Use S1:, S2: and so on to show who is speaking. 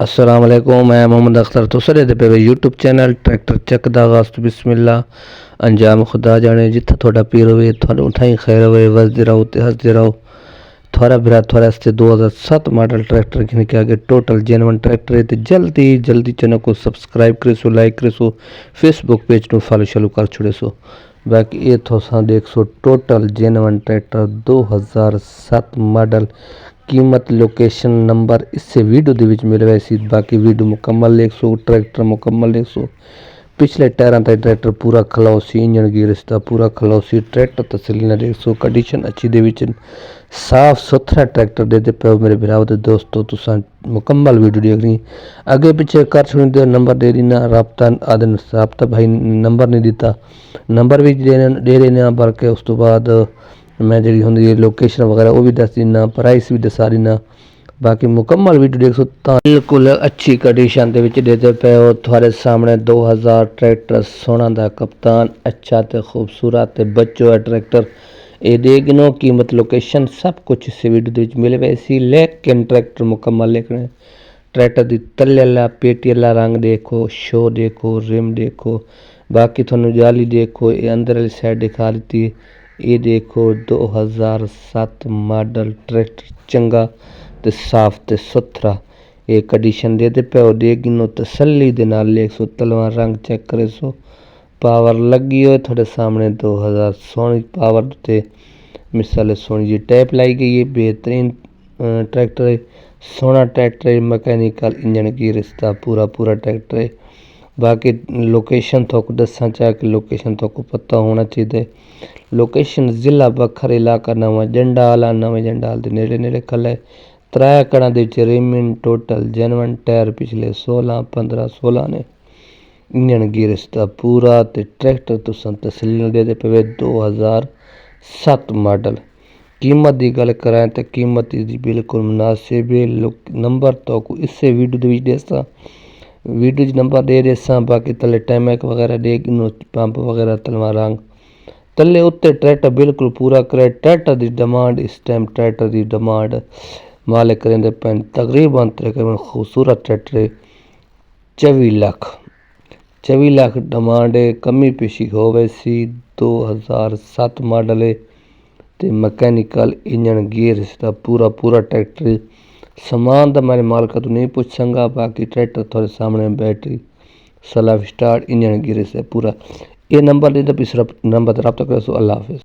S1: अस्सलाम वालेकुम। मैं मोहम्मद अख्तर तुसरे दे पे यूट्यूब चैनल ट्रैक्टर चक दा आगाज़ तो बिस्मिल्ला अंजाम खुदा जाने। जिथे थोड़ा पीर होवे थानू उठाई खैर होवे, वसदे रहो ते हसदे रहो। थोड़ा बिरा थोड़ा हस्ते 2007 मॉडल ट्रैक्टर घिन के आगे टोटल जेनवन ट्रैक्टर है। तो जल्दी जल्दी चैनल को सब्सक्राइब करे सो, लाइक करे सो, फेसबुक पेज को फॉलो चालू कर छोड़े सो। बाकी ये थोसा देख so total genuine tractor 2007 model. कीमत लोकेशन नंबर इससे वीडियो दे विच मिल वैसी। बाकी वीडियो मुकम्मल देख सो, ट्रैक्टर मुकम्मल देख सो। पिछले टायरों तक ट्रैक्टर पूरा खलौसी, इंजन गियर इसका पूरा खलौसी। ट्रैक्टर तसली ना देख सो, कंडीशन अच्छी दे विच साफ सुथरा ट्रैक्टर देते पे मेरे भराओ ते दोस्तों। तुसा मुकम्मल वीडियो देख रही अगे पीछे कर छोड़ दे, नंबर दे देना। राबता आदन राबता भाई नंबर नहीं दिता, नंबर भी दे देना। बल्कि उस तो बाद मैं जी होंगी लोकेशन वगैरह वो भी दस देना, प्राइस भी दसा देना। बाकी मुकम्मल वीडियो देख सो बिल्कुल अच्छी कंडीशन देते पे हो। थोड़े सामने 2000 ट्रैक्टर सोना दा कप्तान, अच्छा तो खूबसूरत बच्चो है ट्रैक्टर। ये देखनो कीमत लोकेशन सब कुछ इस वीडियो मिले वैसी। लेकिन ट्रैक्टर मुकम्मल लेकिन ट्रैक्टर की तले वाला पेटी वाला रंग देखो, शो देखो, रिम देखो। बाकी थोनू जाली देखो, ये अंदर वाली साइड दिखा दी। ये देखो 2007 मॉडल ट्रैक्टर चंगा ते साफ ते सुथरा। ये कंडीशन देते पे और देखनो तसल्ली दे नाल लेख सो। तलवा रंग चेक करे सो, पावर लगी हो थोड़े सामने 2000 सोनी पावर ते मिसाल सोनी जी टैप लाई गई है। बेहतरीन ट्रैक्टर है, सोना ट्रैक्टर है। मैकेनिकल इंजन गियर इसका पूरा पूरा ट्रैक्टर है। बाकी लोकेशन थोक दसा चाह कि लोकेशन थोक पता होना चाहिए। लोकेशन जिला बखर इलाका नवा जंडाल, नवे जंडाल के नेड़े नेड़े खल। त्रै कड़ा रिमिन टोटल जेनवन टायर पिछले 16 ने। इंजन गियर इसका पूरा ते ट्रैक्टर तुसा तसली दे पे 2007 मॉडल। कीमत की गल कराएं तो कीमत की बिल्कुल मुनासिब है। नंबर तो इससे वीडियो देसा, वीडियो नंबर दे देसा। बाकी तले टैमैक वगैरह दे पंप वगैरह तलवा रंग तले उत्ते ट्रैक्टर बिल्कुल पूरा करे। ट्रैक्टर की डिमांड इस टाइम ट्रैक्टर की डिमांड मालिक करेंदे पैन तकरीबन खूबसूरत ट्रैक्टर है। 24 लाख डिमांड है। कमी पेशी हो वैसी 2007 मॉडल है ते मैकेनिकल इंजन गियर इसका पूरा पूरा ट्रैक्टर है। समान तो मेरे मालिक तो नहीं पूछ संगा। बाकी ट्रैक्टर थोड़े सामने बैटरी सलाफ स्टार्ट इंजन गियर से पूरा। ये नंबर दे तो पिछड़ा नंबर रब्ता करो सो। अल्लाह हाफिज़।